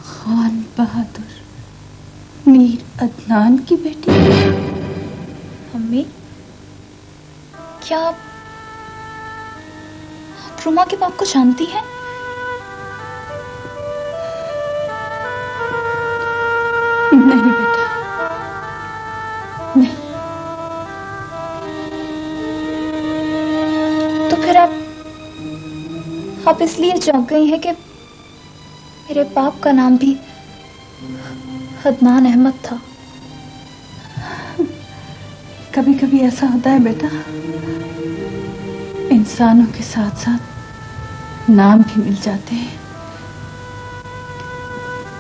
खान बहादुर, मीर अदनान की बेटी। मम्मी, क्या आप रुमा के बाप को जानती हैं? नहीं बेटा, नहीं। तो फिर आप इसलिए चौंक गई हैं कि मेरे बाप का नाम भी अदनान अहमद था। कभी कभी ऐसा होता है बेटा, इंसानों के साथ साथ नाम भी मिल जाते हैं।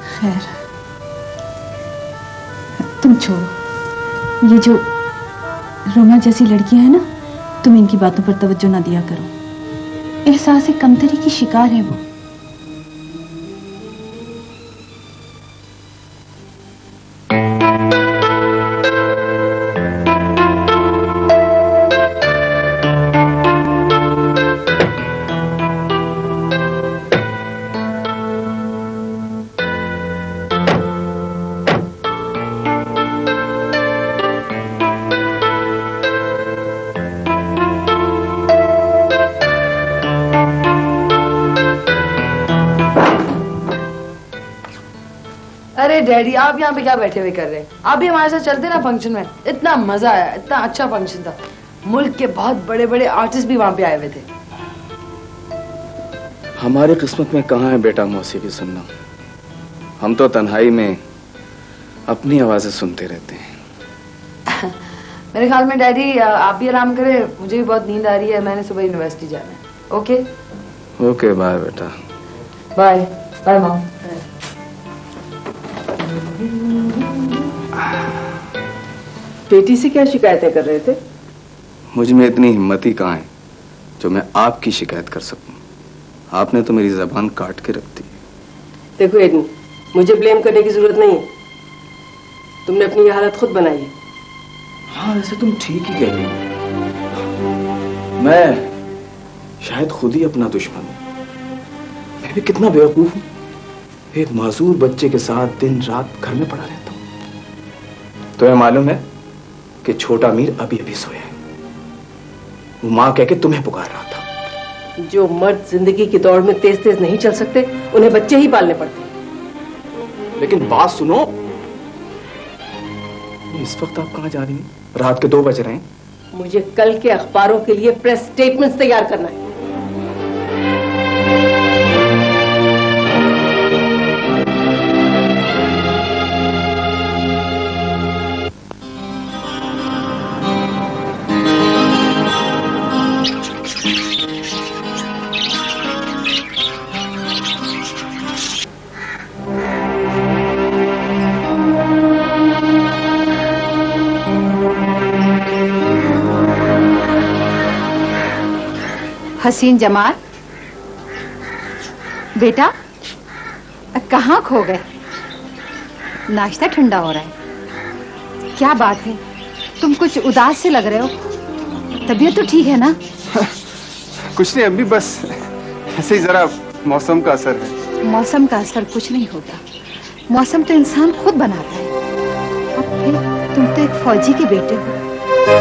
खैर, तुम छोड़ो, ये जो रोमा जैसी लड़कियां हैं ना, तुम इनकी बातों पर तवज्जो ना दिया करो। एहसास कमतरी की शिकार है वो। अरे डैडी, आप यहाँ पे क्या बैठे हुए कर रहे हैं? आप भी हमारे साथ चलते ना फंक्शन में। इतना मजा आया, इतना अच्छा फंक्शन था। मुल्क के बहुत बड़े बड़े आर्टिस्ट भी वहाँ पे आए हुए थे। हमारी किस्मत में कहाँ है बेटा मौसीकी सुनना। हम तो तन्हाई में अपनी आवाजें सुनते रहते हैं। मेरे ख्याल में डैडी आप भी आराम करें, मुझे भी बहुत नींद आ रही है। मैंने सुबह यूनिवर्सिटी जाना है। ओके ओके, बाय बेटा। Bye bye mom. बेटी से क्या शिकायतें कर रहे थे? मुझ में इतनी हिम्मत ही कहाँ है जो मैं आपकी शिकायत कर सकूं। आपने तो मेरी जबान काट के रख दी। देखो एडनी, मुझे ब्लेम करने की जरूरत नहीं है। तुमने अपनी ये हालत खुद बनाई है। हाँ, वैसे तुम ठीक ही कह रही हो। मैं शायद खुद ही अपना दुश्मन हूं। मैं भी कितना बेवकूफ हूं, एक मासूर बच्चे के साथ दिन रात घर में पड़ा रहता हूं। तुम्हें मालूम है कि छोटा मीर अभी अभी सोया है। वो मां कह के तुम्हें पुकार रहा था। जो मर्द जिंदगी की दौड़ में तेज तेज नहीं चल सकते, उन्हें बच्चे ही पालने पड़ते। लेकिन बात सुनो, इस वक्त आप कहां जा रही हैं? रात के 2 बज रहे हैं। मुझे कल के अखबारों के लिए प्रेस स्टेटमेंट्स तैयार करना है। हसीन जमाल, बेटा कहाँ खो गए? नाश्ता ठंडा हो रहा है। क्या बात है, तुम कुछ उदास से लग रहे हो। तबीयत तो ठीक है ना? कुछ नहीं अम्मी, बस ऐसे ही जरा मौसम का असर है। मौसम का असर कुछ नहीं होता, मौसम तो इंसान खुद बनाता है। और फिर तुम तो एक फौजी के बेटे हो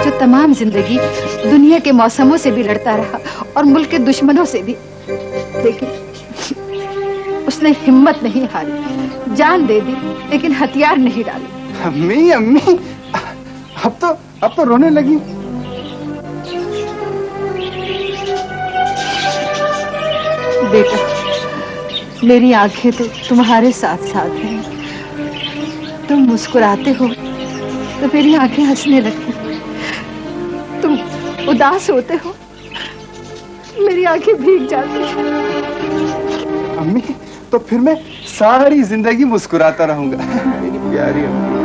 जो तमाम जिंदगी दुनिया के मौसमों से भी लड़ता रहा और मुल्क के दुश्मनों से भी। लेकिन उसने हिम्मत नहीं हारी, जान दे दी लेकिन हथियार नहीं डाले। अम्मी अम्मी, अब तो रोने लगी। बेटा, मेरी आंखें तो तुम्हारे साथ साथ हैं। तुम मुस्कुराते हो तो मेरी आंखें हंसने लगती, तुम उदास होते हो मेरी आंखें भीग जाती हैं। अम्मी, तो फिर मैं सारी जिंदगी मुस्कुराता रहूंगा। मेरी प्यारी अम्मी।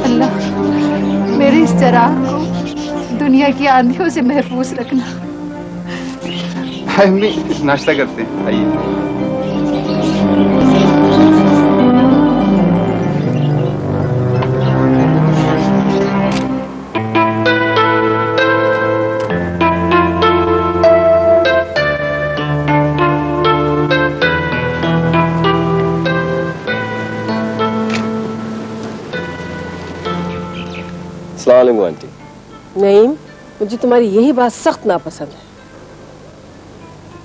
अल्लाह मेरे इस चराग को दुनिया की आंधियों से महफूज रखना। अम्मी, नाश्ता करते हैं, आइए। अस्सलाम वालेकुम आंटी। नहीं, मुझे तुम्हारी यही बात सख्त नापसंद है।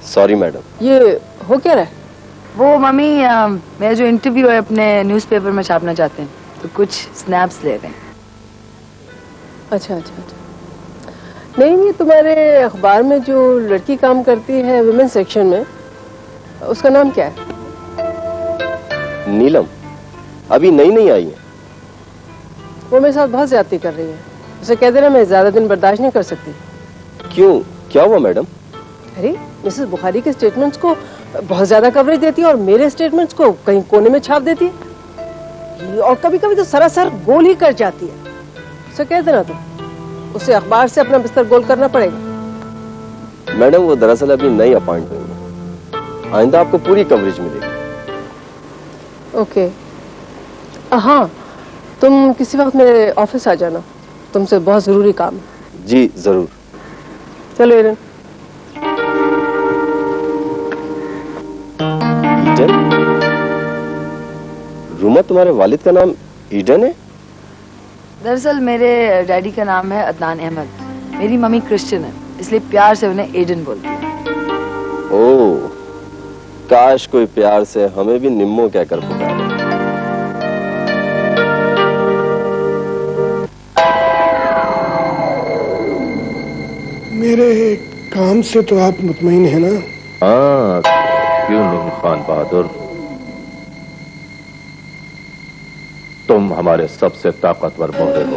Sorry madam. ये हो क्या रहा है? वो मम्मी मेरा जो इंटरव्यू है अपने न्यूज़पेपर में छापना चाहते हैं, तो कुछ स्नैप्स ले रहे हैं। अच्छा अच्छा अच्छा। नहीं, ये तुम्हारे अखबार में जो लड़की काम करती है वुमेन सेक्शन में, उसका नाम क्या है? नीलम, अभी नई नई आई है। वो मेरे साथ बहुत ज्यादती कर रही है। उसे कह देना मैं ज्यादा दिन बर्दाश्त नहीं कर सकती। क्यों, क्या हुआ मैडम? अरे मिसेस बुखारी के स्टेटमेंट्स को बहुत ज्यादा कवरेज देती है और मेरे स्टेटमेंट्स को कहीं कोने में छाप देती है, और कभी कभी तो सरासर गोल ही कर जाती है। उसे कह देना तुम, उसे अखबार से अपना बिस्तर गोल करना पड़ेगा। मैडम वो दरअसल अभी नई अपॉइंट हुई है, आइंदा आपको पूरी कवरेज मिलेगी। ओके। हाँ, तुम किसी वक्त मेरे ऑफिस आ जाना, तुमसे बहुत जरूरी काम है। जी जरूर। चलो एरन। ईडन? रूमा, तुम्हारे वालिद का नाम ईडन है? दरअसल मेरे डैडी का नाम है अदनान अहमद। मेरी मम्मी क्रिश्चियन है, इसलिए प्यार से उन्हें एडन बोलती है। ओह, काश कोई प्यार से हमें भी निम्मो कहकर पुकारे। मेरे काम से तो आप मुतमईन है ना? हाँ, क्यों नहीं खान बहादुर, तुम हमारे सबसे ताकतवर मोहरे हो।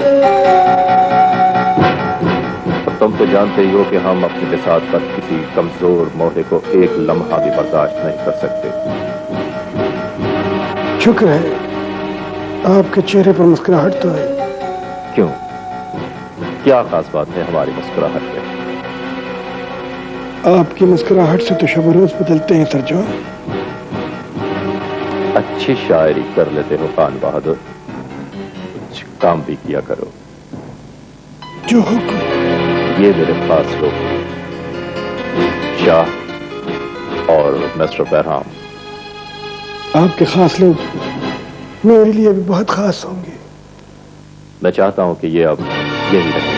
और तुम तो जानते ही हो कि हम अपने विसात पर किसी कमजोर मोहरे को एक लम्हा भी बर्दाश्त नहीं कर सकते। शुक्र है आपके चेहरे पर मुस्कुराहट तो है। क्यों, क्या खास बात है हमारी मुस्कुराहट में? आपकी मुस्कुराहट से तो शब-ओ-रोज बदलते हैं सरजो। अच्छी शायरी कर लेते हो खान बहादुर, कुछ काम भी किया करो। जो हुक्म। ये मेरे खास लोग शाह और मिस्टर बहराम। आपके खास लोग मेरे लिए भी बहुत खास होंगे। मैं चाहता हूं कि ये अब यही रहे।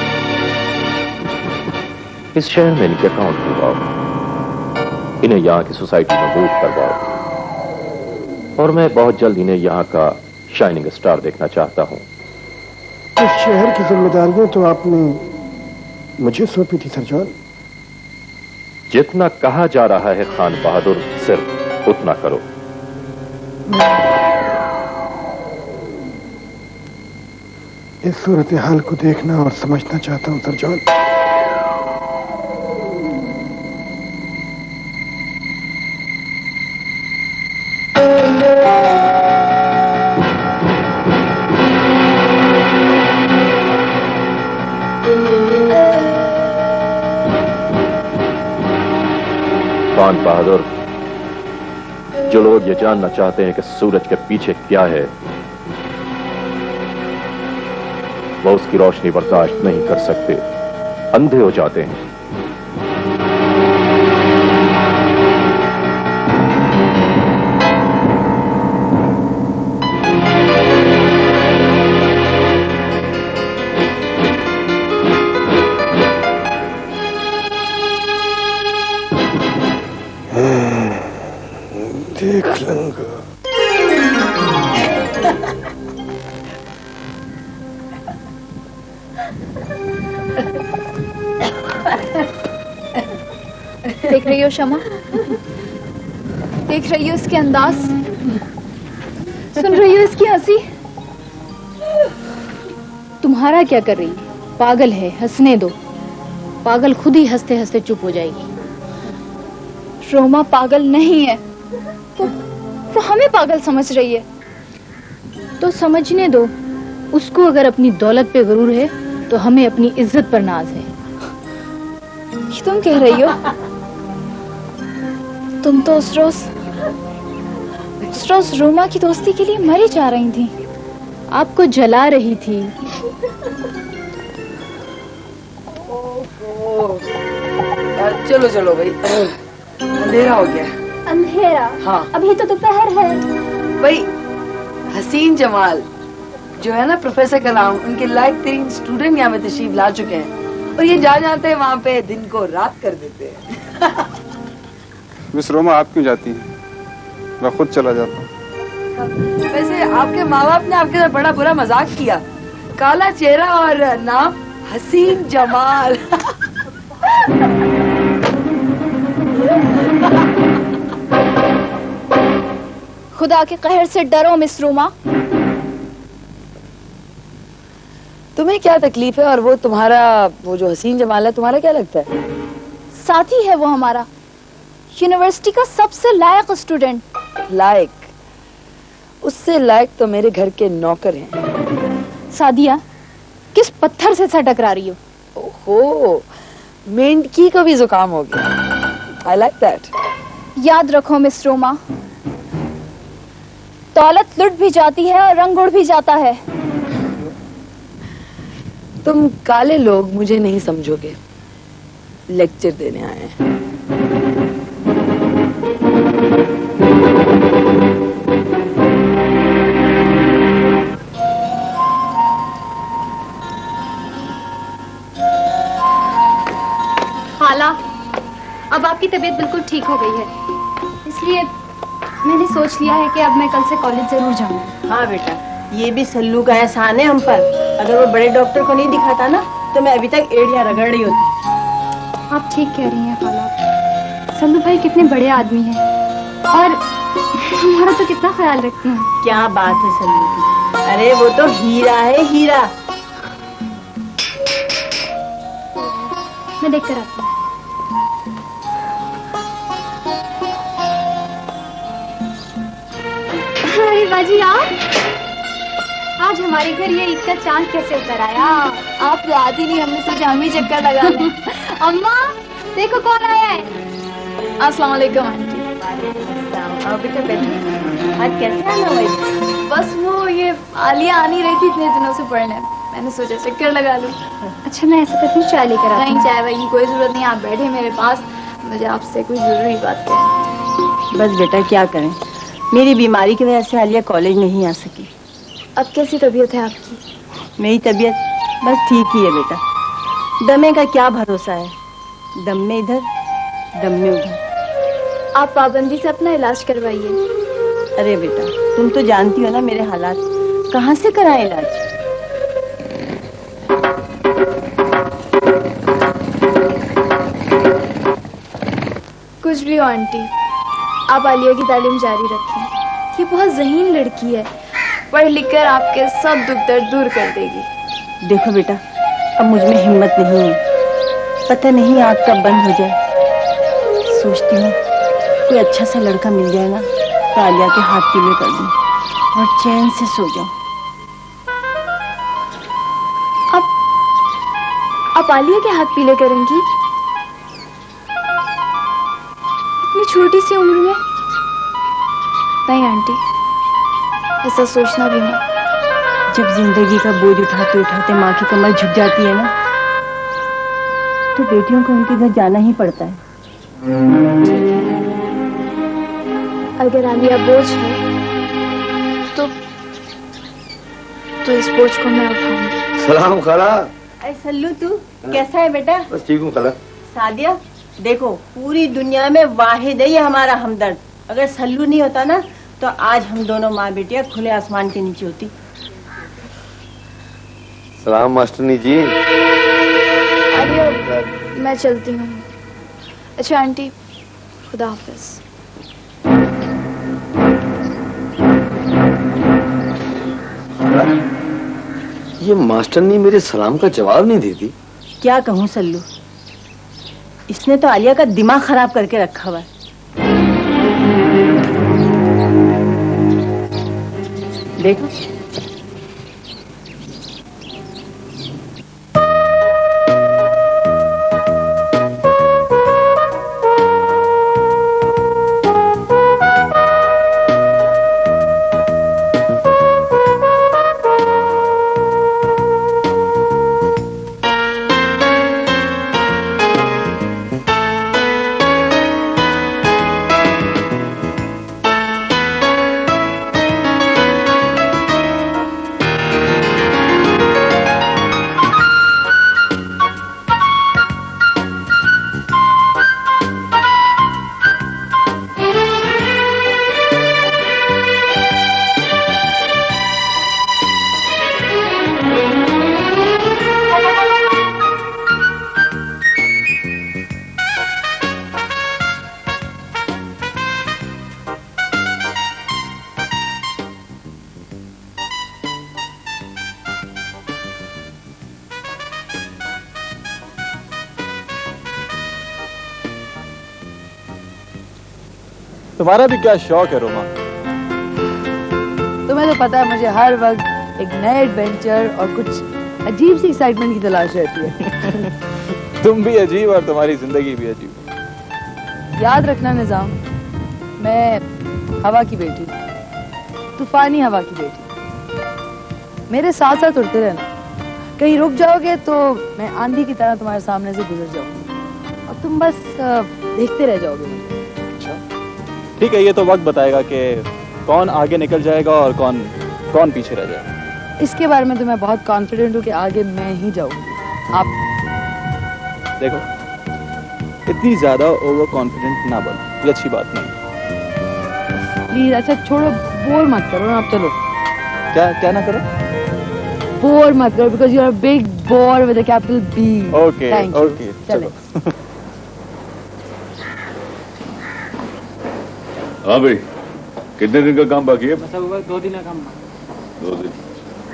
इस शहर में इनके अकाउंट खुलवाओ, इन्हें यहाँ की सोसाइटी में मूव करवाओ, और मैं बहुत जल्द इन्हें यहाँ का शाइनिंग स्टार देखना चाहता हूँ। इस शहर की जिम्मेदारियां तो आपने मुझे सौंपी थी सरजोन। जितना कहा जा रहा है खान बहादुर, सिर्फ उतना करो। इस सूरत हाल को देखना और समझना चाहता हूँ सरजोन। खान बहादुर, जो लोग ये जानना चाहते हैं कि सूरज के पीछे क्या है, वो उसकी रोशनी बर्दाश्त नहीं कर सकते, अंधे हो जाते हैं। देख लूंगा। देख रही हो शमा? देख रही हो इसके अंदाज? सुन रही हो इसकी हंसी? तुम्हारा क्या कर रही? पागल है, हंसने दो। पागल खुद ही हंसते हंसते चुप हो जाएगी। रोमा पागल नहीं है, वो हमें पागल समझ रही है। तो समझने दो उसको। अगर अपनी दौलत पे गुरूर है तो हमें अपनी इज्जत पर नाज है। ये तुम कह रही हो? तुम तो उस रोज रोमा की दोस्ती के लिए मरी जा रही थी, आपको जला रही थी। चलो चलो भाई, अंधेरा हो गया। अंधेरा? हाँ, अभी तो दोपहर है। भाई हसीन जमाल, जो है ना प्रोफेसर कलाम, उनके लायक 3 स्टूडेंट यहाँ में तशरीफ ला चुके हैं और ये जा जाते हैं वहाँ पे दिन को रात कर देते हैं। मिस रोमा आप क्यों जाती हैं? मैं खुद चला जाता हूँ। वैसे आपके माँ बाप ने आपके साथ बड़ा बुरा मजाक किया, काला चेहरा और नाम हसीन जमाल। खुदा के कहर से डरो मिस रोमा। तुम्हें क्या तकलीफ है और वो तुम्हारा, वो जो हसीन जमाल है तुम्हारा क्या लगता है? साथी है वो हमारा, यूनिवर्सिटी का सबसे लायक स्टूडेंट। लायक? उससे लायक तो मेरे घर के नौकर हैं। सादिया, किस पत्थर से टकरा रही हो? ओहो, मेंढकी को भी जुकाम हो गया। I like that. याद रखो मिस रोमा, दौलत लुट भी जाती है और रंग उड़ भी जाता है। तुम काले लोग मुझे नहीं समझोगे, लेक्चर देने आए हैं। खाला, अब आपकी तबीयत बिल्कुल ठीक हो गई है, इसलिए मैंने सोच लिया है कि अब मैं कल से कॉलेज जरूर जाऊंगी। हाँ बेटा, ये भी सल्लू का एहसान है हम पर। अगर वो बड़े डॉक्टर को नहीं दिखाता ना तो मैं अभी तक एड़ियां रगड़ रही होती। आप ठीक कह रही हैं खाला, सल्लू भाई कितने बड़े आदमी हैं और हमारा तो कितना ख्याल रखते हैं। क्या बात है सल्लू की, अरे वो तो हीरा है, हीरा। मैं देख कर आती हूँ। अरे बाजी आप, आज हमारे घर ये ईद का चांद कैसे उतर आया? आप तो आती नहीं, हमने सोचा हम ही चक्कर लगा लें। अम्मा देखो कौन आया है। अस्सलाम वालेकुम आंटी। बेटा बैठो, आज कैसे आना हुआ? बस वो ये आलिया आ नहीं रही थी इतने दिनों से पढ़ने, मैंने सोचा चक्कर लगा लूं। अच्छा मैं ऐसा करती हूँ, चाय लेकर आती हूँ। नहीं चाय वाय की कोई जरूरत नहीं, आप बैठे मेरे पास, मुझे आपसे कोई जरूरी बात करनी। बस बेटा क्या करें, मेरी बीमारी की वजह से आलिया कॉलेज नहीं आ सकी। अब कैसी तबीयत है आपकी? मेरी तबीयत बस ठीक ही है बेटा, दमे का क्या भरोसा है, दम में इधर दम में उधर। आप पाबंदी से अपना इलाज करवाइए। अरे बेटा तुम तो जानती हो ना मेरे हालात, कहाँ से कराएं इलाज। कुछ भी हो आंटी, आप आलिया की तालीम जारी रखें, ये बहुत ज़हीन लड़की है, पढ़ लिख कर आपके सब दुख दर्द दूर कर देगी। देखो बेटा, अब मुझ में हिम्मत नहीं है, पता नहीं आग कब बंद हो जाए। सोचती हूँ कोई अच्छा सा लड़का मिल जाए ना तो आलिया के हाथ पीले कर दूं और चैन से सो जाऊं। आप आलिया के हाथ पीले करेंगी इतनी छोटी सी उम्र में? नहीं आंटी, ऐसा सोचना भी नहीं। जब जिंदगी का बोझ उठाते उठाते माँ की कमर झुक जाती है ना तो बेटियों को उनके घर जाना ही पड़ता है। अगर आलिया बोझ है तो इस बोझ को मैं उठाऊंगी। सलाम खाला। अरे सल्लू तू कैसा है बेटा? बस ठीक हूँ खाला। सादिया देखो, पूरी दुनिया में वाहिद है ये हमारा हमदर्द। अगर सल्लू नहीं होता ना तो आज हम दोनों माँ बेटियां खुले आसमान के नीचे होती। सलाम मास्टरनी जी। आलिया मैं चलती हूँ। अच्छा आंटी, खुदा हाफिज। ये मास्टरनी मेरे सलाम का जवाब नहीं देती। क्या कहूँ सल्लू, इसने तो आलिया का दिमाग खराब करके रखा हुआ है। देखो तुम्हारा भी क्या शौक है रोमा? तुम्हें तो पता है मुझे हर वक्त एक नए एडवेंचर और कुछ अजीब सी एक्साइटमेंट की तलाश रहती है। तुम भी अजीब और तुम्हारी जिंदगी भी अजीब। याद रखना निजाम, मैं हवा की बेटी, तूफानी हवा की बेटी। मेरे साथ साथ उड़ते रहना, कहीं रुक जाओगे तो मैं आंधी की तरह तुम्हारे सामने से गुजर जाऊंगी और तुम बस देखते रह जाओगे मुझे। ठीक है, ये तो वक्त बताएगा कि कौन आगे निकल जाएगा और कौन पीछे रह जाएगा। इसके बारे में तो मैं बहुत कॉन्फिडेंट हूँ कि आगे मैं ही जाऊंगी। आप देखो, इतनी ज्यादा ओवर कॉन्फिडेंट ना बनो, ये अच्छी बात नहीं। प्लीज, अच्छा छोड़ो, बोर मत करो ना, आप चलो। क्या ना करो? बोर मत करो, because you are big bore with a capital B. Okay okay, चलो। हाँ भाई, कितने दिन का काम बाकी है? बस अब 2 दिन का काम। 2 दिन।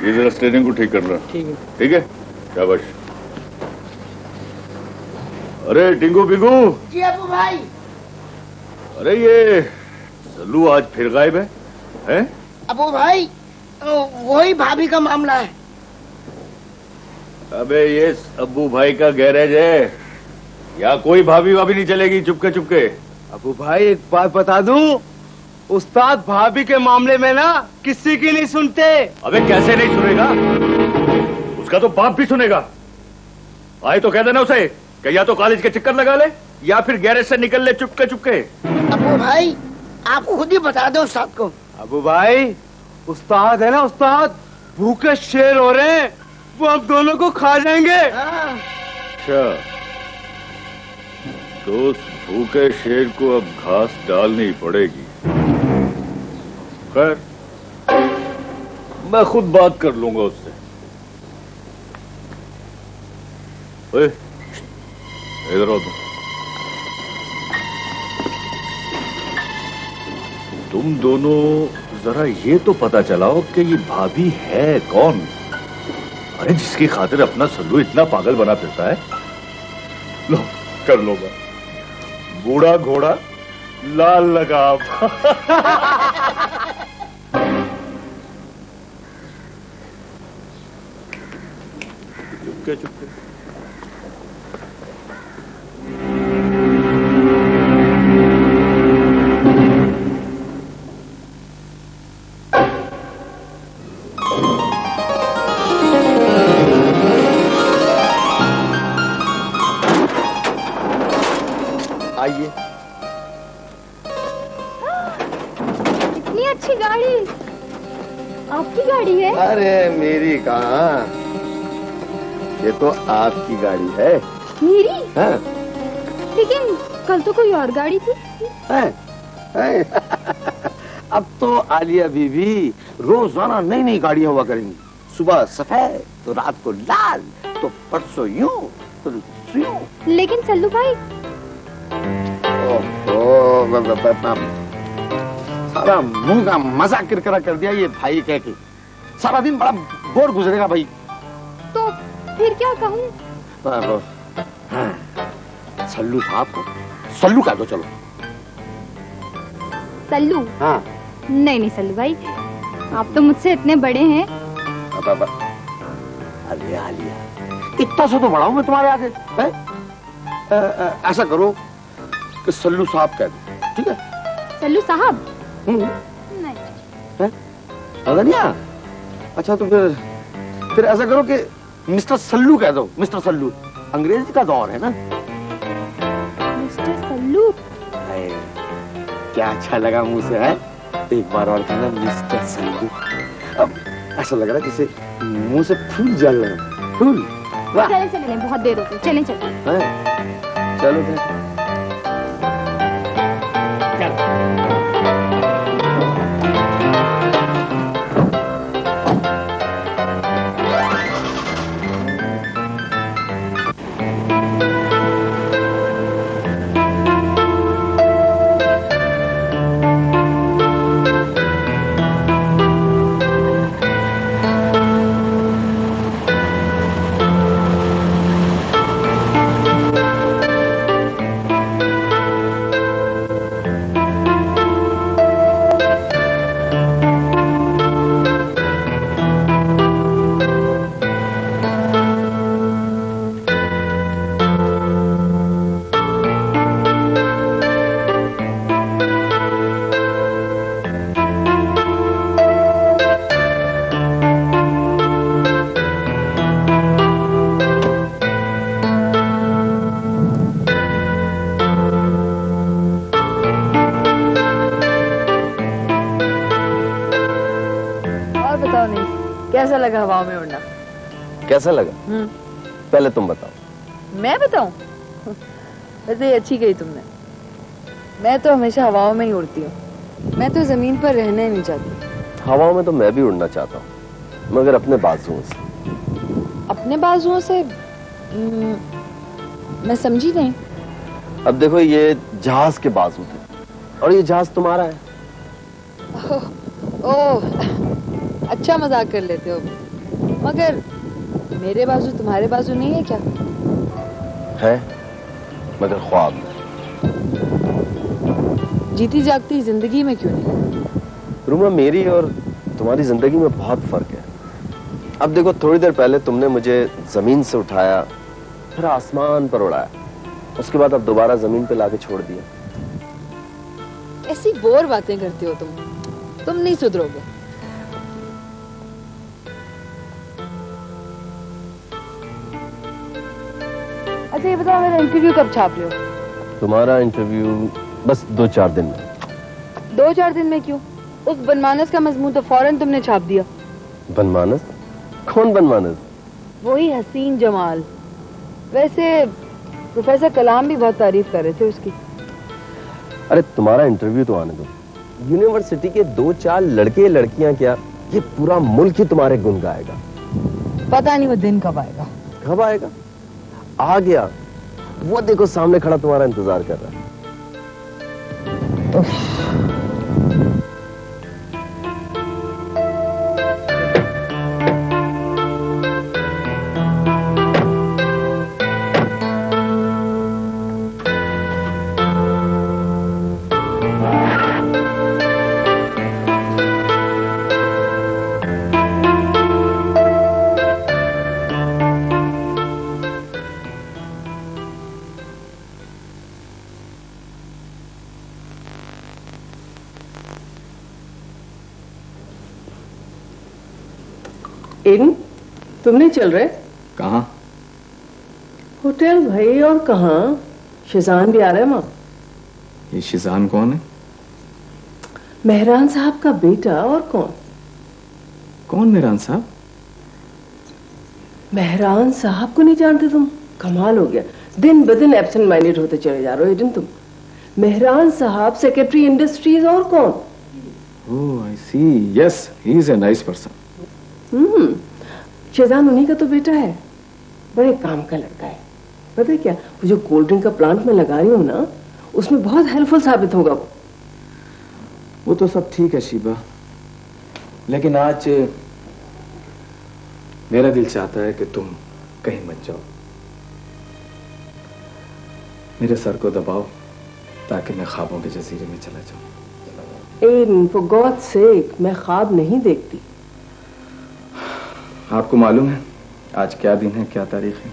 ये जरा स्टेरिंग को ठीक कर लो। ठीक है। ठीक है, शाबाश। अरे टिंगू बिंगू। जी अबू भाई। अरे ये सल्लू आज फिर गायब है, हैं? अबू भाई, वही भाभी का मामला है। अबे ये अब्बू भाई का गैरेज है, यहाँ कोई भाभी वाभी नहीं चलेगी चुपके चुपके। अबू भाई एक बात बता दूं, उस्ताद भाभी के मामले में ना किसी की नहीं सुनते। अबे कैसे नहीं सुनेगा, उसका तो बाप भी सुनेगा। आए तो कह देना उसे कि या तो कॉलेज के चक्कर लगा ले या फिर गैरेज से निकल ले चुपके चुपके। अबू भाई आप खुद ही बता दो उस्ताद को। अबू भाई, उस्ताद है ना उस्ताद, भूखे शेर हो रहे हैं, वो हम दोनों को खा जाएंगे। अच्छा, तो उस भूखे शेर को अब घास डालनी पड़ेगी। खैर, मैं खुद बात कर लूंगा उससे। ओए, इधर आओ तुम दोनों जरा ये तो पता चलाओ कि ये भाभी है कौन? अरे जिसकी खातिर अपना सल्लू इतना पागल बना फिरता है। लो कर लो बात। बूढ़ा घोड़ा लाल लगाम। चुपके चुपके। आइए। इतनी अच्छी गाड़ी, आपकी गाड़ी है? अरे मेरी कहाँ, ये तो आपकी गाड़ी है। मेरी? हाँ। लेकिन कल तो कोई और गाड़ी थी। है। अब तो आलिया बीबी रोजाना नई नई गाड़ियां हुआ करेंगी। सुबह सफेद तो रात को लाल, तो परसों यूं तो यूं। लेकिन सल्लू भाई, सारा मुंह का मजाक किरकिरा कर दिया ये भाई कह के। सारा दिन बड़ा बोर गुजरेगा भाई। तो फिर क्या कहूँ? सल्लू साहब को सल्लू कह दो। चलो सल्लू? हाँ। नहीं सल्लू भाई, आप तो मुझसे इतने बड़े हैं। आलिया आलिया, इतना सा तो बड़ा हूं मैं तुम्हारे आगे। ऐसा करो कि सल्लू साहब कह दो, ठीक है? सल्लू साहब? नहीं। अगनिया? अच्छा तो फिर ऐसा करो कि मिस्टर सल्लू कह दो। मिस्टर सल्लू, अंग्रेजी का दौर है ना। मिस्टर सल्लू? क्या अच्छा लगा मुंह से, है? एक बार और कहना मिस्टर सल्लू। अब ऐसा लग रहा है जैसे मुंह से फूल जल रहे हैं। फूल। चले चले, बहुत देर हो गई, चले चले। चलो फिर। कैसा लगा हवाओं में उड़ना? कैसा लगा? पहले तुम बताओ। मैं बताऊं? वैसे अच्छी गई तुमने। मैं तो हमेशा हवाओं में ही उड़ती हूँ। मैं तो जमीन पर रहना ही नहीं चाहती। हवाओं में तो मैं भी उड़ना चाहता हूँ, मगर अपने बाजुओं से। अपने बाजुओं से? मैं समझी नहीं। अब देखो, ये जहाज के बाजू थे और ये जहाज तुम्हारा है। ओह, अच्छा मजाक कर लेते हो, मगर मेरे बाजू तुम्हारे बाजू नहीं है क्या? है, मगर ख्वाब। जीती जागती जिंदगी में क्यों नहीं? रूमा, मेरी और तुम्हारी जिंदगी में बहुत फर्क है। अब देखो, थोड़ी देर पहले तुमने मुझे जमीन से उठाया, फिर आसमान पर उड़ाया, उसके बाद अब दोबारा जमीन पे लाके छोड़ दिया। ऐसी बोर बातें करते हो तुम नहीं सुधरोगे। अच्छा ये बताओ, मेरा इंटरव्यू कब छाप रहे हो? तुम्हारा इंटरव्यू बस 2-4 दिन में। 2-4 दिन में क्यों? उस बनमानस का मजमून तो फौरन तुमने छाप दिया। बनमानस? कौन बनमानस? वही हसीन जमाल। वैसे प्रोफेसर कलाम भी बहुत तारीफ कर रहे थे उसकी। अरे तुम्हारा इंटरव्यू तो आने दो। यूनिवर्सिटी के 2-4 लड़के लड़कियां क्या, ये पूरा मुल्क ही तुम्हारे गुण गाएगा। पता नहीं वो दिन कब आएगा। कब आएगा? आ गया, वो देखो सामने खड़ा तुम्हारा इंतजार कर रहा है। एडन, तुम नहीं चल रहे? कहाँ? होटल भाई, और कहाँ? शिजान भी आ रहा है माँ। ये शिजान कौन है? मेहरान साहब का बेटा। और कौन? कौन मेहरान साहब? मेहरान साहब को नहीं जानते तुम? कमाल हो गया, दिन ब दिन एब्सेंट माइंडेड होते चले जा रहे हो एडन तुम। मेहरान साहब सेक्रेटरी इंडस्ट्रीज। और कौन? Oh I see, yes, he is a nice person. Shezan उन्हीं का तो बेटा है। बड़े काम का लड़का है। पता है क्या, वो जो कोल्ड ड्रिंक का प्लांट में लगा रही हूँ ना, उसमें बहुत हेल्पफुल साबित होगा वो तो सब ठीक है शीबा, लेकिन आज मेरा दिल चाहता है कि तुम कहीं मत जाओ। मेरे सर को दबाओ ताकि मैं ख्वाबों के जजीरे में चला जाऊं। एडन, फॉर गॉड सेक, मैं ख्वाब नहीं देखती। आपको मालूम है आज क्या दिन है, क्या तारीख है?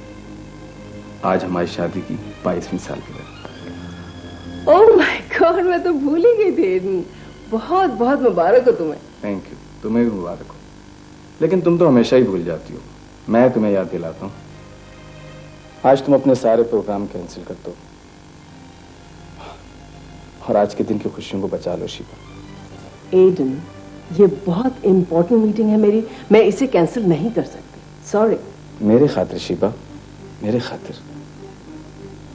आज हमारी शादी की 22वीं सालगिरह। ओह माय गॉड, मैं तो भूल ही गई थी एडन। बहुत बहुत मुबारक हो तुम्हें। थैंक यू, तुम्हें भी मुबारक हो। लेकिन तुम तो हमेशा ही भूल जाती हो, मैं तुम्हें याद दिलाता हूँ। आज तुम अपने सारे प्रोग्राम कैंसिल कर दो और आज के दिन की खुशियों को बचा लो शीबा। एडन, ये बहुत इंपॉर्टेंट मीटिंग है मेरी, मैं इसे कैंसिल नहीं कर सकती। सॉरी। मेरे खातिर शीबा, मेरे खातिर,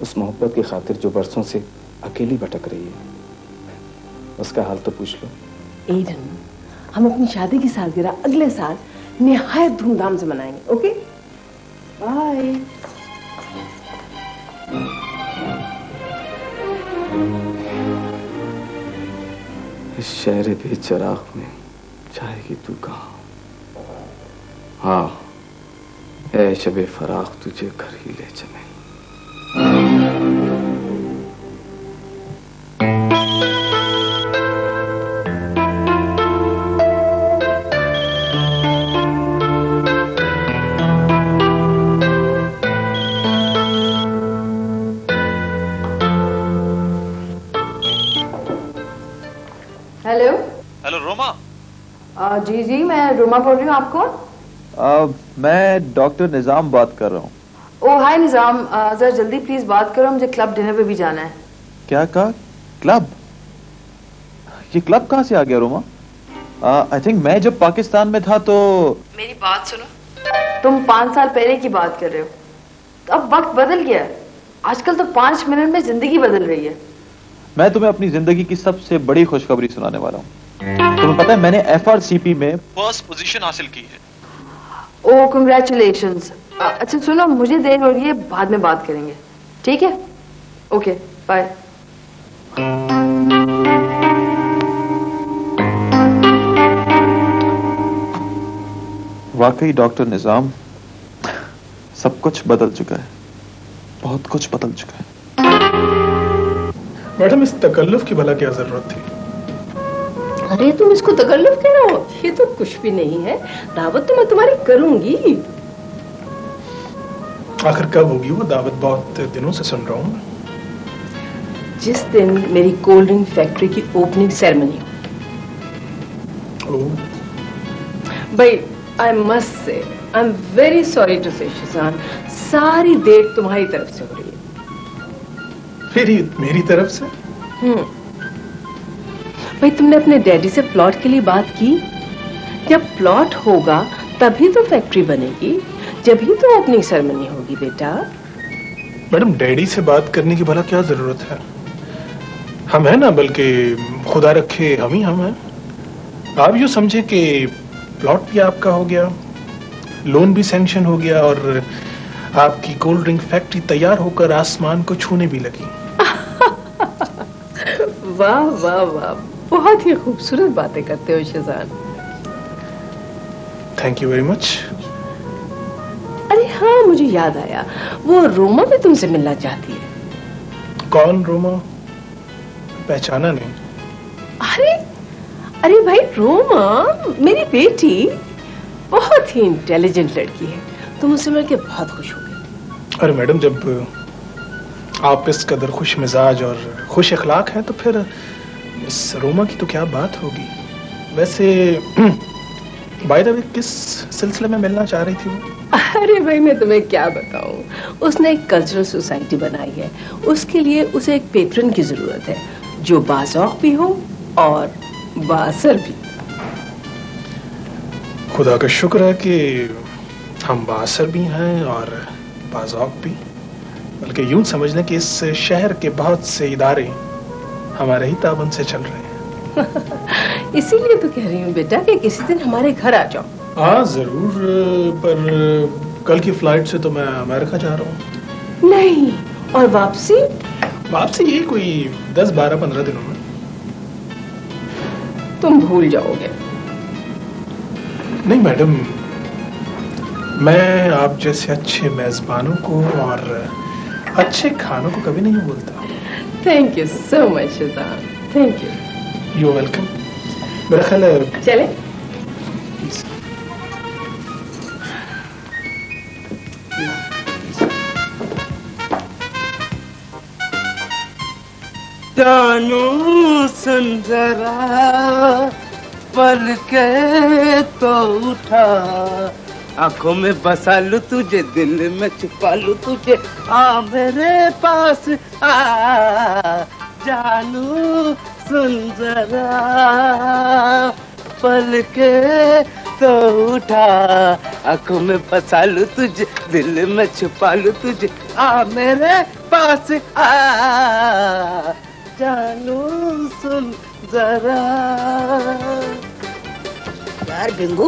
उस मोहब्बत की खातिर जो बरसों से अकेली भटक रही है, उसका हाल तो पूछ लो। एडन, हम अपनी शादी की सालगिरह अगले साल निहायत धूमधाम से मनाएंगे। Okay, bye. इस शहर बेचराग में जाएगी तू कहाँ? हाँ, ऐ शबे फराग तुझे घर ही ले चले। हेलो। हेलो रोमा। जी जी, मैं रोमा बोल रही हूँ। आप कौन? मैं डॉक्टर निजाम बात कर रहा हूँ। ओ हाय निजाम, जरा जल्दी प्लीज बात करो, मुझे क्लब डिनर पे भी जाना है। क्या कहा? क्लब? ये क्लब कहाँ से आ गया रोमा? आई थिंक मैं जब पाकिस्तान में था तो मेरी बात सुनो, तुम 5 साल पहले की बात कर रहे हो। तो अब वक्त बदल गया है। आजकल तो 5 मिनट में जिंदगी बदल रही है। मैं तुम्हें अपनी जिंदगी की सबसे बड़ी खुशखबरी सुनाने वाला हूँ। तुम्हें पता है मैंने FRCP में फर्स्ट पोजीशन हासिल की है। ओह कंग्रेचुलेशंस। अच्छा सुनो, मुझे देर हो रही है, बाद में बात करेंगे, ठीक है? Okay bye. वाकई डॉक्टर निजाम, सब कुछ बदल चुका है, बहुत कुछ बदल चुका है। मैडम इस तकल्लुफ की भला क्या जरूरत थी? अरे तुम इसको तकल्लुफ कह रहे हो? ये तो कुछ भी नहीं है। दावत तो मैं तुम्हारी करूंगी। आखिर कब होगी वो दावत? बहुत दिनों से सुन रहा हूँ। जिस दिन मेरी कोल्ड ड्रिंक फैक्ट्री की ओपनिंग सेरेमनी हो। भाई I must say I am very sorry to say Shizan, सारी देर तुम्हारी तरफ से हो रही है। मेरी तरफ से? भाई तुमने अपने डैडी से प्लॉट के लिए बात की? जब प्लॉट होगा तभी तो फैक्ट्री बनेगी, जब ही तो ओपनिंग सेरेमनी होगी बेटा। मैडम डैडी से बात करने की भला क्या जरूरत है? हम है ना, बल्कि खुदा रखे हम हैं। आप यूं समझे कि प्लॉट भी आपका हो गया, लोन भी सैंक्शन हो गया और आपकी कोल्ड ड्रिंक फैक्ट्री तैयार होकर आसमान को छूने भी लगी। वाह वाह वाह, बहुत ही खूबसूरत बातें करते हो Shizan. Thank you very much. अरे हाँ, मुझे याद आया, वो रोमा भी तुमसे मिलना चाहती है। कौन रोमा? पहचाना नहीं। अरे भाई रोमा मेरी बेटी, बहुत ही इंटेलिजेंट लड़की है। तुम उससे मिलकर बहुत खुश हो गई। अरे मैडम, जब आप इस कदर खुश मिजाज और खुश अखलाक हैं तो फिर इस रोमा की तो क्या बात होगी। वैसे बाय द वे किस सिलसिले में मिलना चाह रही थी वो? अरे भाई मैं तुम्हें क्या बताऊं, उसने एक कल्चरल सोसाइटी बनाई है। उसके लिए उसे एक पेट्रन की जरूरत है जो बाज़ौक़ भी हो और बासर भी। खुदा का शुक्र है कि हम बासर भी हैं और बाज़ौक़ भी। बल्कि यूं समझ लें कि इस शहर के बहुत से इदारे हमारे ही ताबन से चल रहे हैं। इसीलिए तो कह रही हूँ बेटा कि किसी दिन हमारे घर आ जाओ। हाँ जरूर, पर कल की फ्लाइट से तो मैं अमेरिका जा रहा हूँ। नहीं, और वापसी? वापसी यही कोई 10, 12, 15 दिनों में। तुम भूल जाओगे। नहीं मैडम, मैं आप जैसे अच्छे मेजबानों को और अच्छे खानों को कभी नहीं भूलता। Thank you so much Shizan, thank you. You welcome. मेरा ख्याल है चले। जानू सुन जरा, पल के तो उठा, आंखों में बसा लूं तुझे, दिल में छुपा लूं तुझे, आ मेरे पास आ। जानू सुन जरा, पल के तो उठा, आंखों में बसा लूं तुझे, दिल में छुपा लूं तुझे, आ मेरे पास आ। जानू सुन जरा। यार बिंगू,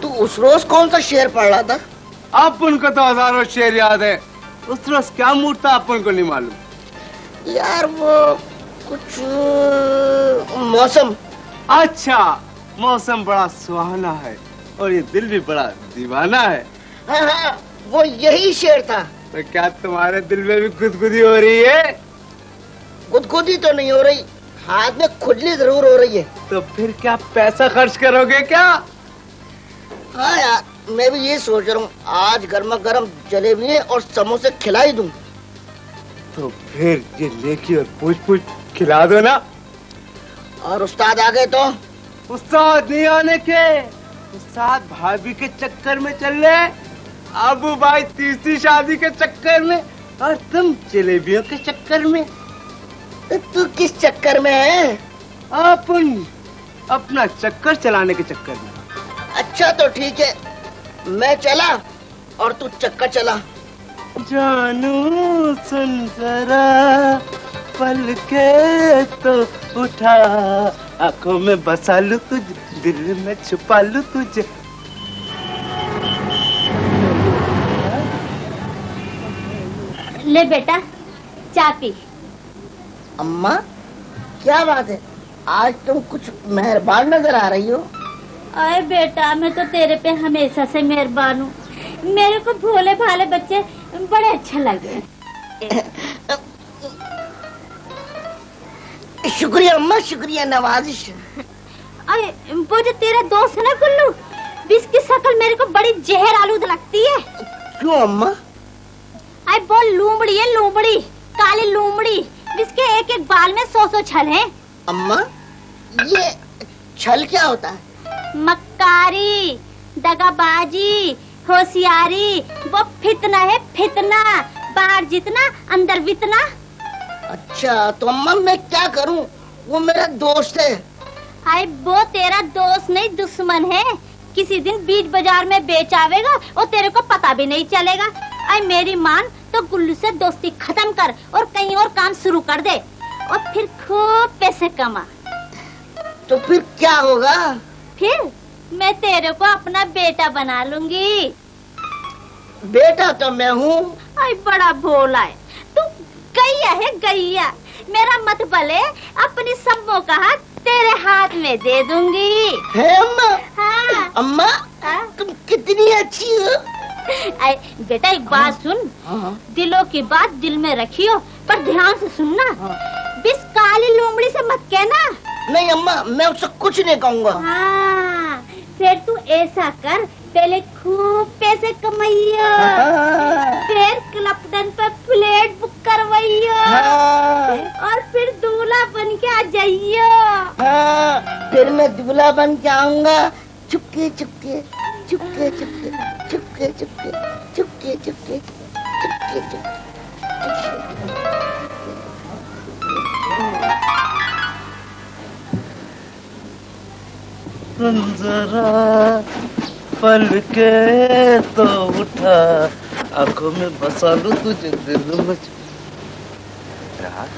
तू उस रोज कौन सा शेर पढ़ रहा था? अपन को तो हजारों शेर याद है, उस रोज क्या मूड था अपन को नहीं मालूम। यार वो कुछ मौसम। अच्छा, मौसम बड़ा सुहाना है और ये दिल भी बड़ा दीवाना है। हाँ हाँ, वो यही शेर था। तो क्या तुम्हारे दिल में भी गुदगुदी हो रही है? गुदगुदी तो नहीं हो रही, हाथ में खुजली जरूर हो रही है। तो फिर क्या पैसा खर्च करोगे क्या? हाँ यार, मैं भी ये सोच रहा हूँ, आज गर्मा गर्म जलेबी और समोसे खिला ही दूं। तो फिर ये लेके और पूछ खिला दो ना। और उस्ताद आ गए तो? उस्ताद नहीं आने के, उस्ताद भाभी के चक्कर में चल रहे, अबू भाई तीसरी शादी के चक्कर में, और तुम जलेबियों के चक्कर में। तू किस चक्कर में है? अपन अपना चक्कर चलाने के चक्कर में। अच्छा तो ठीक है, मैं चला और तू चक्कर चला। जानू सुन जरा, पल के तो उठा, आंखों में बसा लूं तुझे, दिल में छुपा लूं तुझे। ले बेटा चाय पी। अम्मा क्या बात है, आज तुम कुछ मेहरबान नजर आ रही हो। अरे बेटा मैं तो तेरे पे हमेशा से मेहरबान हूँ। मेरे को भोले भाले बच्चे बड़े अच्छे लगे। शुक्रिया अम्मा, शुक्रिया, नवाजिश। अरे वो जो तेरा दोस्त है ना गुल्लू, जिसकी शक्ल मेरे को बड़ी जहर आलूद लगती है। क्यों अम्मा? अरे वो लूमड़ी है, लूमड़ी, काली लूमड़ी, जिसके एक एक बाल में 100 छल हैं। अम्मा ये छल क्या होता है? मक्कारी, दगाबाजी, होशियारी, वो फितना है, फितना, बाहर जितना अंदर वितना। अच्छा तो अम्मा मैं क्या करूं, वो मेरा दोस्त है। अरे वो तेरा दोस्त नहीं दुश्मन है। किसी दिन बीच बाजार में बेच आवेगा और तेरे को पता भी नहीं चलेगा। अरे मेरी मान तो गुल्लू से दोस्ती खत्म कर और कहीं और काम शुरू कर दे और फिर खूब पैसे कमा। तो फिर क्या होगा? फिर मैं तेरे को अपना बेटा बना लूंगी। बेटा तो मैं हूँ। अरे बड़ा भोला है तू, गैया है गैया। मेरा मत भले अपनी सम्मो का हाथ तेरे हाथ में दे दूंगी। है अम्मा? हाँ। अम्मा तुम कितनी अच्छी हो। बेटा एक बात सुन, दिलों की बात दिल में रखियो, पर ध्यान से सुनना। बिस काली लोमड़ी से मत कहना। नहीं अम्मा मैं उससे कुछ नहीं कहूँगा। हाँ, फिर तू ऐसा कर, पहले खूब पैसे कमाइयो, फिर क्लपटन पे फ्लैट बुक करवाइयो, और फिर दूल्हा बन के आ जाइयो। फिर मैं दूल्हा बन के आऊंगा, चुपके चुपके चुपके चुपके चुपके चुपके चुपके चुपके चुपके चुपके। जरा पल के तो उठा, आंखों में बसा लूं तुझे, दिल में। यार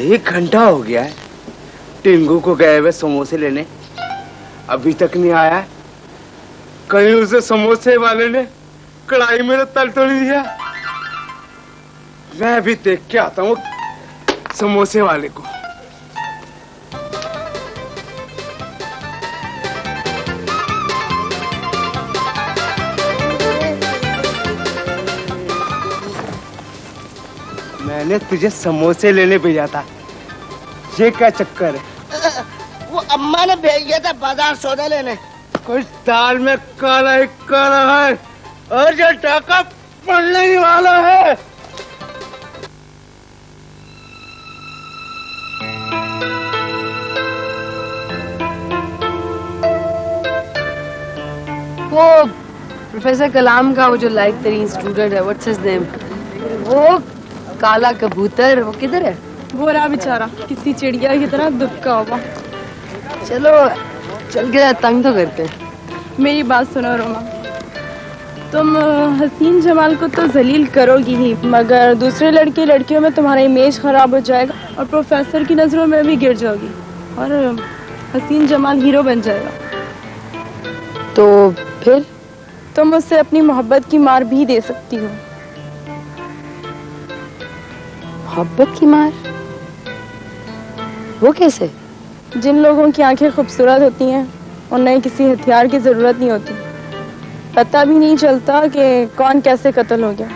1 घंटा हो गया है टिंगू को गए हुए समोसे लेने, अभी तक नहीं आया है। कहीं उसे समोसे वाले ने कढ़ाई में तल तो नहीं दिया। मैं भी देख के आता हूँ समोसे वाले को। मैंने तुझे समोसे लेने भेजा था, ये क्या चक्कर है? वो अम्मा ने भेज दिया था बाजार सौदा लेने। कुछ दाल में काला ही काला है और जो टाका पड़ने ही वाला है। वो प्रोफेसर कलाम का वो जो लाइक तेरी स्टूडेंट है, व्हाट्स हिज नेम, वो काला कबूतर, वो किधर है? वो रहा बेचारा किसी चिड़िया की तरह दुबका हुआ। चलो चल के तंग तो करते। मेरी बात सुनो रोमा, तुम हसीन जमाल को तो जलील करोगी ही, मगर दूसरे लड़के लड़कियों में तुम्हारा इमेज खराब हो जाएगा और प्रोफेसर की नजरों में भी गिर जाओगी और हसीन जमाल हीरो बन जाएगा। तो फिर तुम उससे अपनी मोहब्बत की मार भी दे सकती हो। मोहब्बत की मार? वो कैसे? जिन लोगों की आंखें खूबसूरत होती हैं उन्हें किसी हथियार की जरूरत नहीं होती, पता भी नहीं चलता कि कौन कैसे कत्ल हो गया।